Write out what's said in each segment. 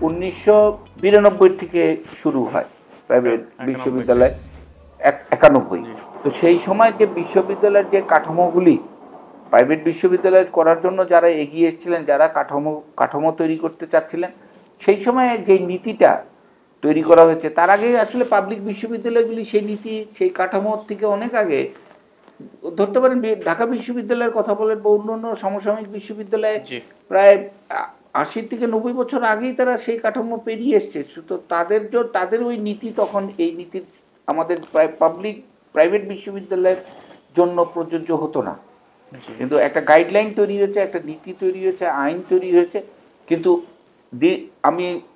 1992 থেকে শুরু হয় প্রাইভেট বিশ্ববিদ্যালয় 91। তো সেই সময় যে বিশ্ববিদ্যালয়ের যে কাঠামোগুলি প্রাইভেট বিশ্ববিদ্যালয় করার জন্য যারা এগিয়ে এসেছিলেন, যারা কাঠামো তৈরি করতে চাচ্ছিলেন, সেই সময় যে নীতিটা তৈরি করা হয়েছে, তার আগে আসলে পাবলিক বিশ্ববিদ্যালয়গুলি সেই নীতি, সেই কাঠামোর থেকে অনেক আগে, ধরতে পারেন ঢাকা বিশ্ববিদ্যালয়ের কথা বলেন বা অন্য সমসাময়িক বিশ্ববিদ্যালয়ে প্রায় 80 থেকে 90 বছর আগেই তারা সেই কাঠামো পেরিয়ে এসছে। তো তাদের ওই নীতি তখন এই নীতির আমাদের প্রাইভেট বিশ্ববিদ্যালয়ের জন্য প্রযোজ্য হতো না। কিন্তু একটা গাইডলাইন তৈরি হয়েছে, একটা নীতি তৈরি হয়েছে, আইন তৈরি হয়েছে। কিন্তু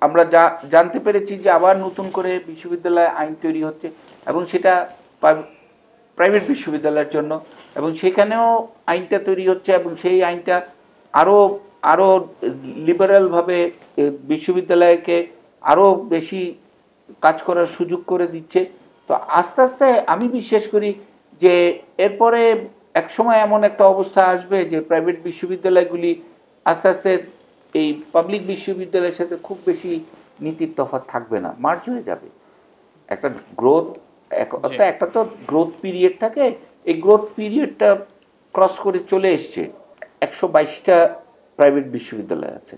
আমরা জানতে পেরেছি যে আবার নতুন করে বিশ্ববিদ্যালয়ে আইন তৈরি হচ্ছে, এবং সেটা প্রাইভেট বিশ্ববিদ্যালয়ের জন্য, এবং সেখানেও আইনটা তৈরি হচ্ছে, এবং সেই আইনটা আরও লিবারেলভাবে বিশ্ববিদ্যালয়কে আরও বেশি কাজ করার সুযোগ করে দিচ্ছে। তো আস্তে আস্তে আমি বিশ্বাস করি যে এরপরে একসময় এমন একটা অবস্থা আসবে যে প্রাইভেট বিশ্ববিদ্যালয়গুলি আস্তে আস্তে এই পাবলিক বিশ্ববিদ্যালয়ের সাথে খুব বেশি নীতির তফাৎ থাকবে না, মার্জ হয়ে যাবে। একটা একটা তো গ্রোথ পিরিয়ড থাকে, এই গ্রোথ পিরিয়ডটা ক্রস করে চলে এসছে। 122টা প্রাইভেট বিশ্ববিদ্যালয় আছে।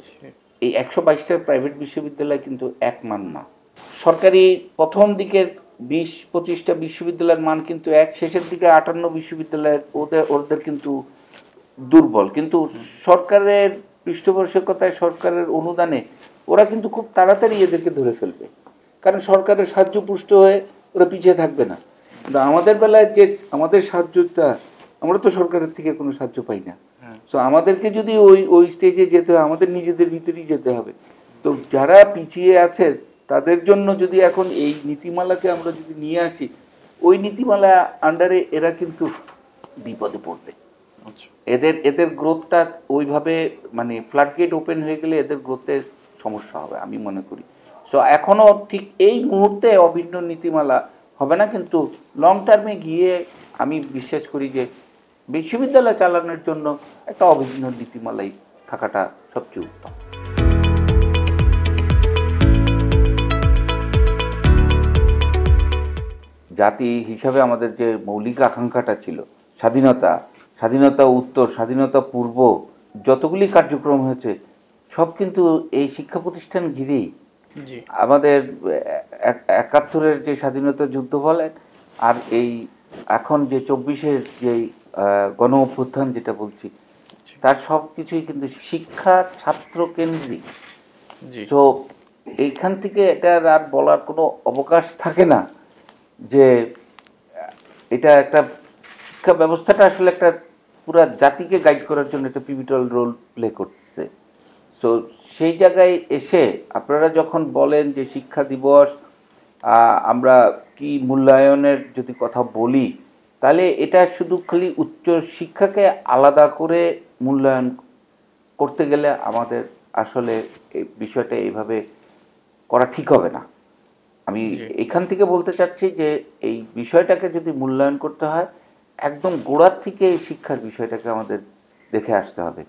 এই 122টা প্রাইভেট বিশ্ববিদ্যালয় কিন্তু এক মান না। সরকারি প্রথম দিকের 20-25টা বিশ্ববিদ্যালয়ের মান কিন্তু এক, শেষের দিকে 58 বিশ্ববিদ্যালয়ের ওদের কিন্তু দুর্বল। কিন্তু সরকারের পৃষ্ঠপোষকতায়, সরকারের অনুদানে ওরা কিন্তু খুব তাড়াতাড়ি এদেরকে ধরে ফেলবে, কারণ সরকারের সাহায্য পুষ্ট হয়ে ওরা পিছিয়ে থাকবে না। কিন্তু আমাদের বেলায় যে আমাদের সাহায্যটা, আমরা তো সরকারের থেকে কোনো সাহায্য পাই না। তো আমাদেরকে যদি ওই স্টেজে যেতে হয়, আমাদের নিজেদের ভিতরেই যেতে হবে। তো যারা পিছিয়ে আছে তাদের জন্য যদি এখন এই নীতিমালাকে আমরা যদি নিয়ে আসি, ওই নীতিমালা আন্ডারে এরা কিন্তু বিপদে পড়বে। এদের গ্রোথটা ওইভাবে, মানে ফ্লাডগেট ওপেন হয়ে গেলে এদের গ্রোথের সমস্যা হবে আমি মনে করি। সো এখনও ঠিক এই মুহূর্তে অভিন্ন নীতিমালা হবে না, কিন্তু লং টার্মে গিয়ে আমি বিশ্বাস করি যে বিশ্ববিদ্যালয় চালানোর জন্য একটা অভিন্ন নীতিমালাই থাকাটা সবচেয়ে উত্তম। জাতি হিসাবে আমাদের যে মৌলিক আকাঙ্ক্ষাটা ছিল, স্বাধীনতা উত্তর, স্বাধীনতা পূর্ব, যতগুলি কার্যক্রম হয়েছে সব কিন্তু এই শিক্ষা প্রতিষ্ঠান ঘিরেই। আমাদের 71-এর যে স্বাধীনতা যুদ্ধ বলেন, আর এই এখন যে 24-এর যে গণ অভ্যুত্থান যেটা বলছি, তার সব কিছুই কিন্তু শিক্ষা ছাত্র কেন্দ্রিক। তো এইখান থেকে এটা আর বলার কোনো অবকাশ থাকে না যে এটা একটা শিক্ষা ব্যবস্থাটা আসলে একটা পুরা জাতিকে গাইড করার জন্য একটা পিভিটাল রোল প্লে করছে। সো সেই জায়গায় এসে আপনারা যখন বলেন যে শিক্ষা দিবস, আমরা কি মূল্যায়নের যদি কথা বলি, তাহলে এটা শুধু খালি উচ্চ শিক্ষাকে আলাদা করে মূল্যায়ন করতে গেলে আমাদের আসলে এই বিষয়টা এইভাবে করা ঠিক হবে না। আমি এখান থেকে বলতে চাচ্ছি যে এই বিষয়টাকে যদি মূল্যায়ন করতে হয়, একদম গোড়ার থেকে এই শিক্ষার বিষয়টাকে আমাদের দেখে আসতে হবে।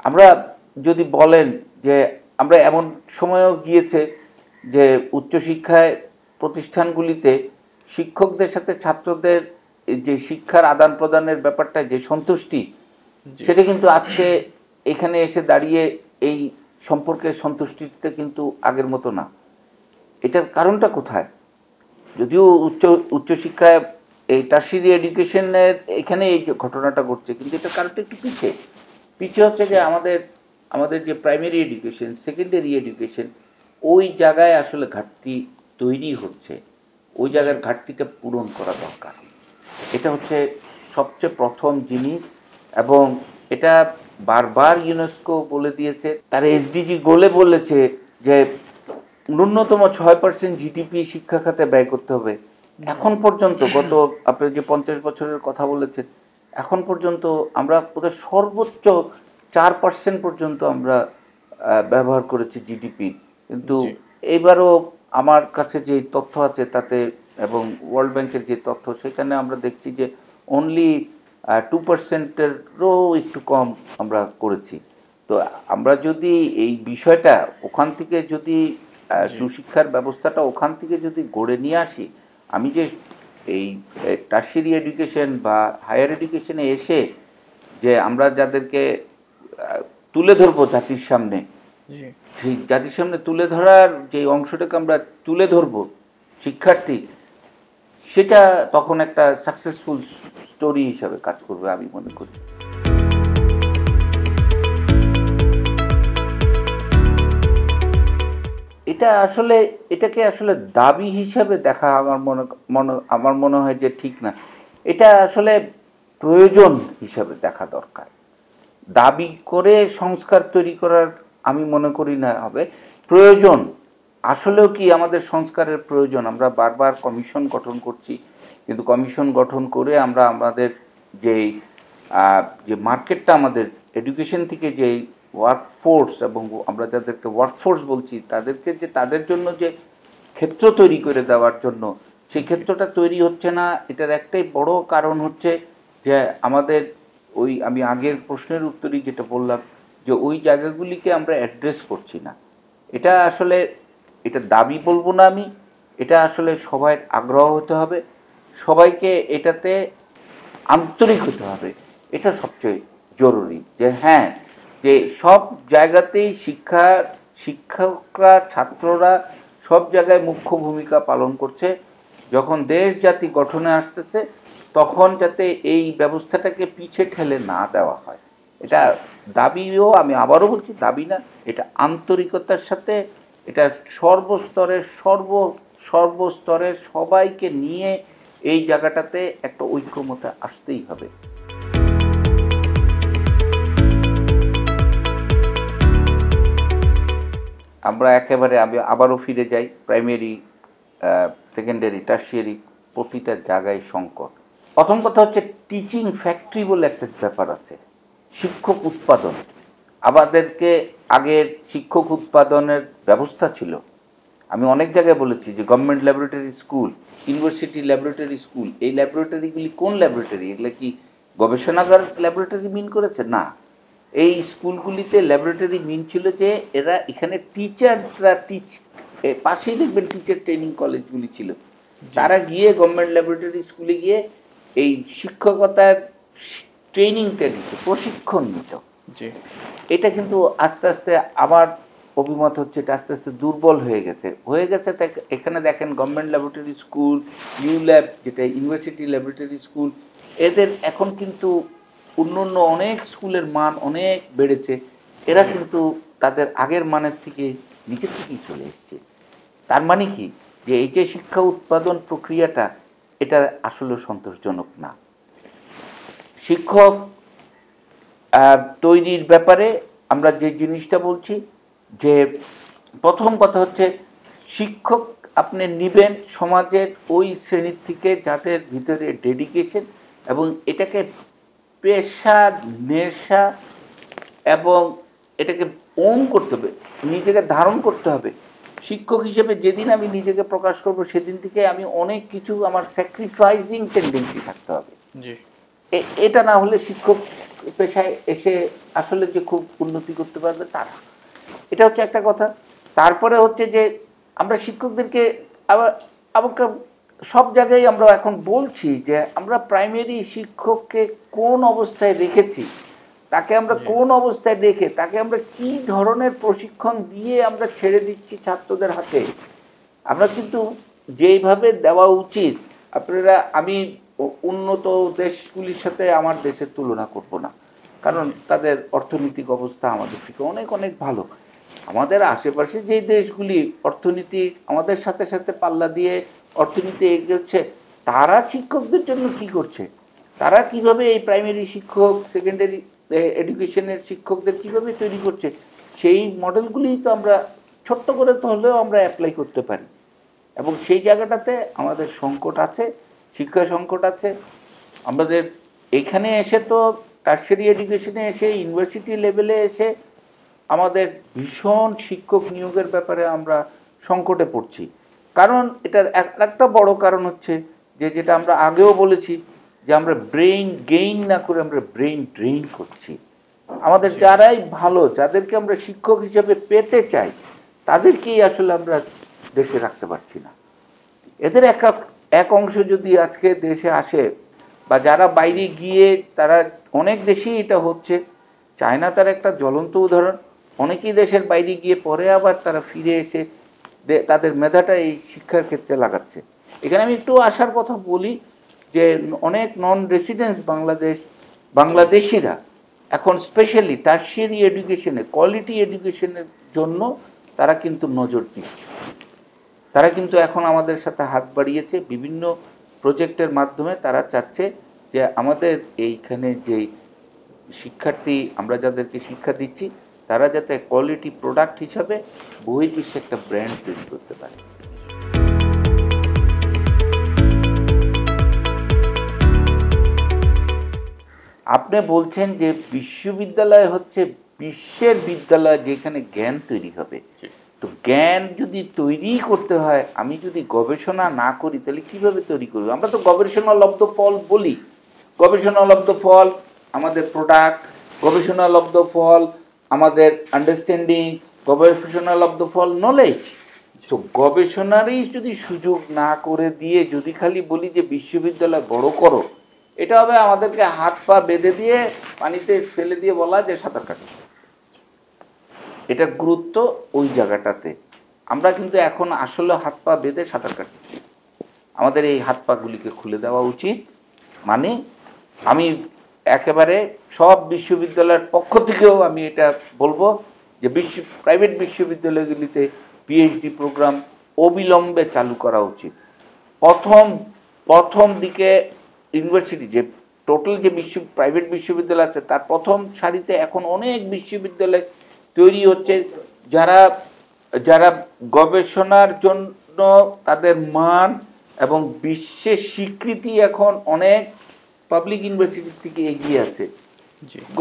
আমরা যদি বলেন যে আমরা এমন সময়ও গিয়েছে যে উচ্চশিক্ষায় প্রতিষ্ঠানগুলিতে শিক্ষকদের সাথে ছাত্রদের যে শিক্ষার আদান প্রদানের ব্যাপারটা যে সন্তুষ্টি, সেটা কিন্তু আজকে এখানে এসে দাঁড়িয়ে এই সম্পর্কের সন্তুষ্টিটা কিন্তু আগের মতো না। এটার কারণটা কোথায়? যদিও উচ্চশিক্ষায় এই টার্সিয়ারি এডুকেশনের এখানে এই ঘটনাটা ঘটছে, কিন্তু এটার কারণটা একটু পিছিয়ে হচ্ছে যে আমাদের যে প্রাইমারি এডুকেশন, সেকেন্ডারি এডুকেশন, ওই জায়গায় আসলে ঘাটতি তৈরি হচ্ছে। ওই জায়গার ঘাটতিটা পূরণ করা দরকার। এটা হচ্ছে সবচেয়ে প্রথম জিনিস, এবং এটা বারবার ইউনেস্কো বলে দিয়েছে, তার এসডিজি গোলে বলেছে যে ন্যূনতম 6% জিডিপি শিক্ষা খাতে ব্যয় করতে হবে। এখন পর্যন্ত গত আপনি যে 50 বছরের কথা বলেছেন, এখন পর্যন্ত আমরা বোধহয় সর্বোচ্চ 4% পর্যন্ত আমরা ব্যবহার করেছি জিডিপি। কিন্তু এইবারও আমার কাছে যে তথ্য আছে তাতে, এবং ওয়ার্ল্ড ব্যাংকের যে তথ্য, সেখানে আমরা দেখছি যে অনলি 2%-এরও একটু কম আমরা করেছি। তো তো আমরা যদি এই বিষয়টা ওখান থেকে যদি সুশিক্ষার ব্যবস্থাটা ওখান থেকে যদি গড়ে নিয়ে আসি, আমি যে এই টার্সিয়ারি এডুকেশন বা হায়ার এডুকেশনে এসে যে আমরা যাদেরকে তুলে ধরবো জাতির সামনে, সেই জাতির সামনে তুলে ধরার যে অংশটাকে আমরা তুলে ধরবো শিক্ষার্থী, সেটা তখন একটা সাকসেসফুল স্টোরি হিসাবে কাজ করবে আমি মনে করি। এটাকে আসলে দাবি হিসাবে দেখা আমার মনে হয় যে ঠিক না। এটা আসলে প্রয়োজন হিসাবে দেখা দরকার। দাবি করে সংস্কার তৈরি করার আমি মনে করি না হবে। প্রয়োজন আসলেও কি আমাদের সংস্কারের প্রয়োজন? আমরা বারবার কমিশন গঠন করছি, কিন্তু কমিশন গঠন করে আমরা আমাদের যে মার্কেটটা আমাদের এডুকেশন থেকে যে ওয়ার্কফোর্স, এবং আমরা যাদেরকে ওয়ার্কফোর্স বলছি তাদের জন্য যে ক্ষেত্র তৈরি করে দেওয়ার জন্য সেই ক্ষেত্রটা তৈরি হচ্ছে না। এটার একটাই বড় কারণ হচ্ছে যে আমাদের আমি আগের প্রশ্নের উত্তরই যেটা বললাম, যে ওই জায়গাগুলিকে আমরা অ্যাড্রেস করছি না। এটা দাবি বলবো না আমি, এটা আসলে সবাই আগ্রহ হতে হবে, সবাইকে এটাতে আন্তরিক হতে হবে। এটা সবচেয়ে জরুরি, যে হ্যাঁ, যে সব জায়গাতেই শিক্ষকরা, ছাত্ররা সব জায়গায় মুখ্য ভূমিকা পালন করছে। যখন দেশ জাতি গঠনে আসতেছে তখন যাতে এই ব্যবস্থাটাকে পিছে ঠেলে না দেওয়া হয়। এটা দাবিও, আমি আবারও বলছি, দাবি না, এটা আন্তরিকতার সাথে, এটা সর্বস্তরের সবাইকে নিয়ে এই জায়গাটাতে একটা ঐক্যমতে আসতেই হবে। আমরা আমি আবারও ফিরে যাই, প্রাইমারি, সেকেন্ডারি, টার্সিয়ারি প্রতিটা জায়গায় সংকট। প্রথম কথা হচ্ছে টিচিং ফ্যাক্টরি বলে একটা ব্যাপার আছে, শিক্ষক উৎপাদন। আমাদেরকে আগের শিক্ষক উৎপাদনের ব্যবস্থা ছিল, আমি অনেক জায়গায় বলেছি যে government laboratory school, university laboratory school, এই ল্যাবরেটরিগুলি কোন ল্যাবরেটরি? এগুলো কি গবেষণাগার ল্যাবরেটরি মিন করেছে? না, এই স্কুলগুলিতে ল্যাবরেটরি মিন ছিল যে এরা এখানে টিচাররা পাশেই দেখবেন টিচার ট্রেনিং কলেজগুলি ছিল, তারা গিয়ে গভর্নমেন্ট ল্যাবরেটরি স্কুলে গিয়ে এই শিক্ষকতার ট্রেনিংটা নিত, প্রশিক্ষণ নিত। এটা কিন্তু আস্তে আস্তে আমার অভিমত হচ্ছে এটা আস্তে আস্তে দুর্বল হয়ে গেছে। এখানে দেখেন government laboratory school, U lab যেটা ইউনিভার্সিটি ল্যাবরেটরি স্কুল, এদের এখন কিন্তু অন্য অনেক স্কুলের মান অনেক বেড়েছে। এরা কিন্তু তাদের আগের মানের থেকে নিচের থেকেই চলে এসছে। তার মানে কি, যে এই যে শিক্ষা উৎপাদন প্রক্রিয়াটা, এটা আসলে সন্তোষজনক না। শিক্ষক তৈরির ব্যাপারে আমরা যে জিনিসটা বলছি, যে প্রথম কথা হচ্ছে শিক্ষক আপনি নেবেন সমাজের ওই শ্রেণীর থেকে যাদের ভিতরে ডেডিকেশন, এবং এটাকে পেশা, নেশা, এবং এটাকে ওন করতে হবে, নিজেকে ধারণ করতে হবে। শিক্ষক হিসেবে যেদিন আমি নিজেকে প্রকাশ করব সেদিন থেকে আমি অনেক কিছু, আমার স্যাক্রিফাইসিং টেন্ডেন্সি থাকতে হবে। এটা না হলে শিক্ষক পেশায় এসে আসলে যে খুব উন্নতি করতে পারবে তারা, এটা হচ্ছে একটা কথা। তারপরে হচ্ছে যে আমরা শিক্ষকদেরকে আবার সব জায়গায় আমরা এখন বলছি যে আমরা প্রাইমারি শিক্ষককে কোন অবস্থায় রেখেছি, তাকে আমরা কোন অবস্থায় রেখে তাকে আমরা কি ধরনের প্রশিক্ষণ দিয়ে আমরা ছেড়ে দিচ্ছি ছাত্রদের হাতে। আমরা কিন্তু যেইভাবে দেওয়া উচিত, আমি উন্নত দেশগুলির সাথে আমার দেশের তুলনা করব না, কারণ তাদের অর্থনৈতিক অবস্থা আমাদের থেকে অনেক অনেক ভালো। আমাদের আশেপাশে যে দেশগুলি অর্থনীতি আমাদের সাথে সাথে পাল্লা দিয়ে অর্থনীতি এগোচ্ছে, তারা শিক্ষকদের জন্য কি করছে, তারা কিভাবে এই প্রাইমারি শিক্ষক, সেকেন্ডারি এডুকেশনের শিক্ষকদের কিভাবে তৈরি করছে, সেই মডেলগুলি তো আমরা ছোট্ট করে তো হলেও আমরা অ্যাপ্লাই করতে পারি। এবং সেই জায়গাটাতে আমাদের সংকট আছে, শিক্ষা সংকট আছে। আমাদের এখানে এসে তো টার্সিয়ারি এডুকেশনে এসে, ইউনিভার্সিটি লেভেলে এসে আমাদের ভীষণ শিক্ষক নিয়োগের ব্যাপারে আমরা সংকটে পড়ছি। কারণ এটার একটা বড় কারণ হচ্ছে যেটা আমরা আগেও বলেছি, যে আমরা ব্রেইন গেইন না করে আমরা ব্রেইন ড্রেইন করছি। আমাদের যারাই ভালো, যাদেরকে আমরা শিক্ষক হিসেবে পেতে চাই, তাদেরকেই আসলে আমরা দেশে রাখতে পারছি না। এদের এক অংশ যদি আজকে দেশে আসে, বা যারা বাইরে গিয়ে, তারা অনেক দেশেই এটা হচ্ছে, চায়না তার একটা জ্বলন্ত উদাহরণ, অনেকেই দেশের বাইরে গিয়ে পরে আবার তারা ফিরে এসে তাদের মেধাটা এই শিক্ষার ক্ষেত্রে লাগাচ্ছে। এখানে আমি একটু আসার কথা বলি যে অনেক নন রেসিডেন্স বাংলাদেশিরা এখন স্পেশালি টার্সিয়ারি এডুকেশনে, কোয়ালিটি এডুকেশনের জন্য তারা কিন্তু নজর দিচ্ছে। তারা কিন্তু এখন আমাদের সাথে হাত বাড়িয়েছে বিভিন্ন প্রজেক্টের মাধ্যমে। তারা চাচ্ছে যে আমাদের এইখানে যে শিক্ষার্থী, আমরা যাদেরকে শিক্ষা দিচ্ছি, তারা যাতে কোয়ালিটি প্রোডাক্ট হিসাবে বহির্বিশ্বে একটা ব্র্যান্ড তৈরি করতে পারে। আপনি বলছেন যে বিশ্ববিদ্যালয় হচ্ছে বিশ্বের বিদ্যালয়, যেখানে জ্ঞান তৈরি হবে। তো জ্ঞান যদি তৈরি করতে হয়, আমি যদি গবেষণা না করি, তাহলে কিভাবে তৈরি করব? আমরা তো গবেষণালব্ধ ফল বলি, গবেষণালব্ধ ফল আমাদের প্রোডাক্ট, গবেষণালব্ধ ফল আমাদের আন্ডারস্ট্যান্ডিং, গবেষণালব্ধ ফল নলেজ। তো গবেষণারই যদি সুযোগ না করে দিয়ে যদি খালি বলি যে বিশ্ববিদ্যালয় বড় করো, এটা হবে আমাদেরকে হাত পা বেঁধে দিয়ে পানিতে ফেলে দিয়ে বলা যে সাঁতার কাটো। এটা গুরুত্ব ওই জায়গাটাতে। আমরা কিন্তু এখন আসলে হাত পা বেঁধে সাঁতার কাটছি। আমাদের এই হাত পাগুলিকে খুলে দেওয়া উচিত। মানে আমি একেবারে সব বিশ্ববিদ্যালয়ের পক্ষ থেকেও আমি এটা বলবো যে প্রাইভেট বিশ্ববিদ্যালয়গুলিতে পিএইচডি প্রোগ্রাম অবিলম্বে চালু করা উচিত। প্রথম দিকে ইউনিভার্সিটি যে টোটাল যে প্রাইভেট বিশ্ববিদ্যালয় আছে, তার প্রথম সারিতে এখন অনেক বিশ্ববিদ্যালয় তৈরি হচ্ছে, যারা গবেষণার জন্য তাদের মান এবং বিশ্বের স্বীকৃতি এখন অনেক পাবলিক ইউনিভার্সিটি থেকে এগিয়ে আছে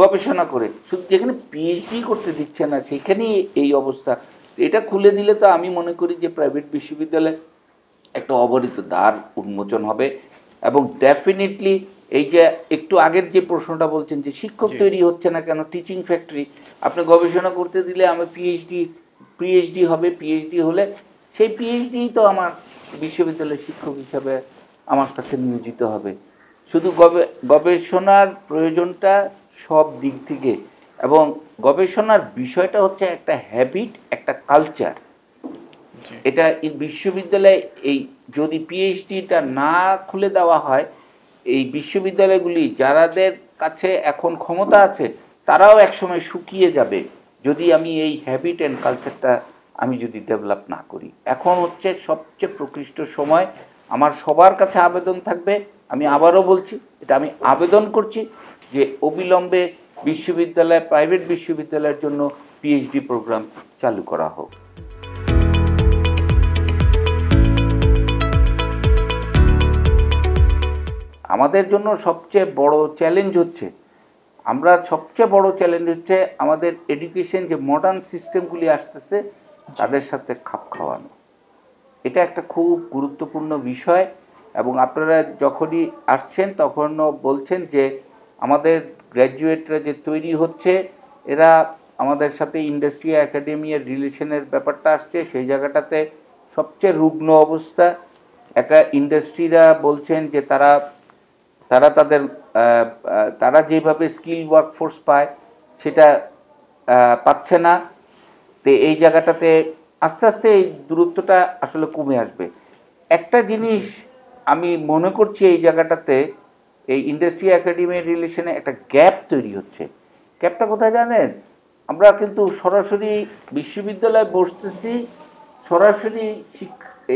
গবেষণা করে। শুধু যেখানে পিএইচডি করতে দিচ্ছে না, সেখানেই এই অবস্থা। এটা খুলে দিলে তো আমি মনে করি যে প্রাইভেট বিশ্ববিদ্যালয় একটা অবরিত দ্বার উন্মোচন হবে। এবং ডেফিনেটলি এই যে একটু আগের যে প্রশ্নটা বলছেন যে শিক্ষক তৈরি হচ্ছে না কেন, টিচিং ফ্যাক্টরি, আপনি গবেষণা করতে দিলে আমি পিএইচডি হবে, পিএইচডি হলে সেই পিএইচডি তো আমার বিশ্ববিদ্যালয়ের শিক্ষক হিসাবে আমার কাছে নিয়োজিত হবে। শুধু গবেষণার প্রয়োজনটা সব দিক থেকে, এবং গবেষণার বিষয়টা হচ্ছে একটা হ্যাবিট, একটা কালচার। এটা বিশ্ববিদ্যালয়ে এই যদি পিএইচডিটা না খুলে দেওয়া হয়, এই বিশ্ববিদ্যালয়গুলি যারাদের কাছে এখন ক্ষমতা আছে তারাও একসময় শুকিয়ে যাবে যদি আমি এই হ্যাবিট অ্যান্ড কালচারটা আমি যদি ডেভেলপ না করি। এখন হচ্ছে সবচেয়ে প্রকৃষ্ট সময়। আমার সবার কাছে আবেদন থাকবে, আমি আবারও বলছি, এটা আমি আবেদন করছি যে অবিলম্বে বিশ্ববিদ্যালয়, প্রাইভেট বিশ্ববিদ্যালয়ের জন্য পিএইচডি প্রোগ্রাম চালু করা হোক। আমাদের জন্য সবচেয়ে বড় চ্যালেঞ্জ হচ্ছে আমাদের এডুকেশন যে মডার্ন সিস্টেমগুলি আসতেছে তাদের সাথে খাপ খাওয়ানো। এটা একটা খুব গুরুত্বপূর্ণ বিষয়। এবং আপনারা যখনই আসছেন তখনও বলছেন যে আমাদের গ্র্যাজুয়েটরা যে তৈরি হচ্ছে, এরা আমাদের সাথে ইন্ডাস্ট্রি একাডেমিয়ার রিলেশনের ব্যাপারটা আসছে, সেই জায়গাটাতে সবচেয়ে রুগ্ন অবস্থা। একটা ইন্ডাস্ট্রিরা বলছেন যে তারা যেভাবে স্কিল ওয়ার্কফোর্স পায় সেটা পাচ্ছে না। তো এই জায়গাটাতে আস্তে আস্তে এই দূরত্বটা আসলে কমে আসবে। একটা জিনিস আমি মনে করছি, এই জায়গাটাতে এই ইন্ডাস্ট্রি একাডেমির রিলেশনে একটা গ্যাপ তৈরি হচ্ছে। গ্যাপটা কোথায় জানেন? আমরা কিন্তু সরাসরি বিশ্ববিদ্যালয়ে বসতেছি, সরাসরি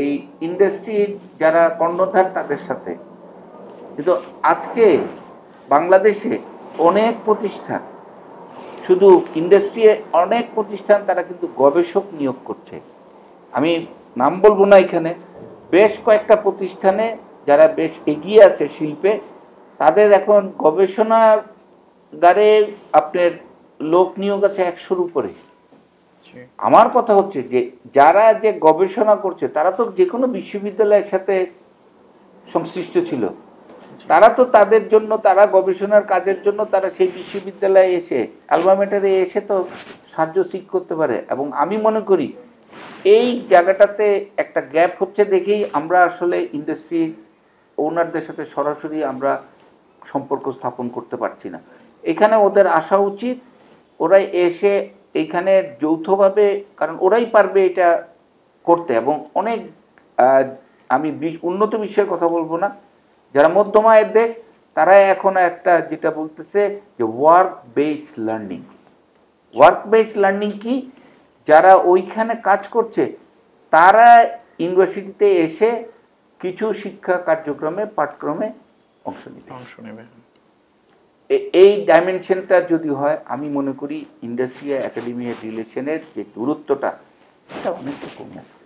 এই ইন্ডাস্ট্রির যারা কর্ণধার তাদের সাথে। কিন্তু আজকে বাংলাদেশে অনেক প্রতিষ্ঠান, শুধু ইন্ডাস্ট্রি, অনেক প্রতিষ্ঠান তারা কিন্তু গবেষক নিয়োগ করছে। আমি নাম বলবো না এখানে, বেশ কয়েকটা প্রতিষ্ঠানে যারা বেশ এগিয়ে আছে শিল্পে, তাদের এখন গবেষণাগারে আপনার লোক নিয়োগ আছে 100-র উপরে। আমার কথা হচ্ছে যে যারা যে গবেষণা করছে তারা তো যে কোনো বিশ্ববিদ্যালয়ের সাথে সংশ্লিষ্ট ছিল, তারা তো তাদের জন্য, তারা গবেষণার কাজের জন্য তারা সেই বিশ্ববিদ্যালয়ে এসে আলমা ম্যাটারে এসে তো সাহায্য সিক করতে পারে। এবং আমি মনে করি এই জায়গাটাতে একটা গ্যাপ হচ্ছে দেখেই আমরা আসলে ইন্ডাস্ট্রি ওনারদের সাথে সরাসরি আমরা সম্পর্ক স্থাপন করতে পারছি না। এখানে ওদের আসা উচিত, ওরাই এসে এইখানে যৌথভাবে, কারণ ওরাই পারবে এটা করতে। এবং অনেক আমি উন্নত বিশ্বের কথা বলবো না, যারা মধ্যম আয়ের দেশ তারা এখন একটা যেটা বলতেছে যে work base learning. Work base learning কি, যারা ওইখানে কাজ করছে তারা ইউনিভার্সিটিতে এসে কিছু শিক্ষা কার্যক্রমে পাঠক্রমে অংশ নেবে। এই ডাইমেনশনটা যদি হয়, আমি মনে করি ইন্ডাস্ট্রি একাডেমি রিলেশনের যে দূরত্বটা এটা অনেকটা কমে আসবে।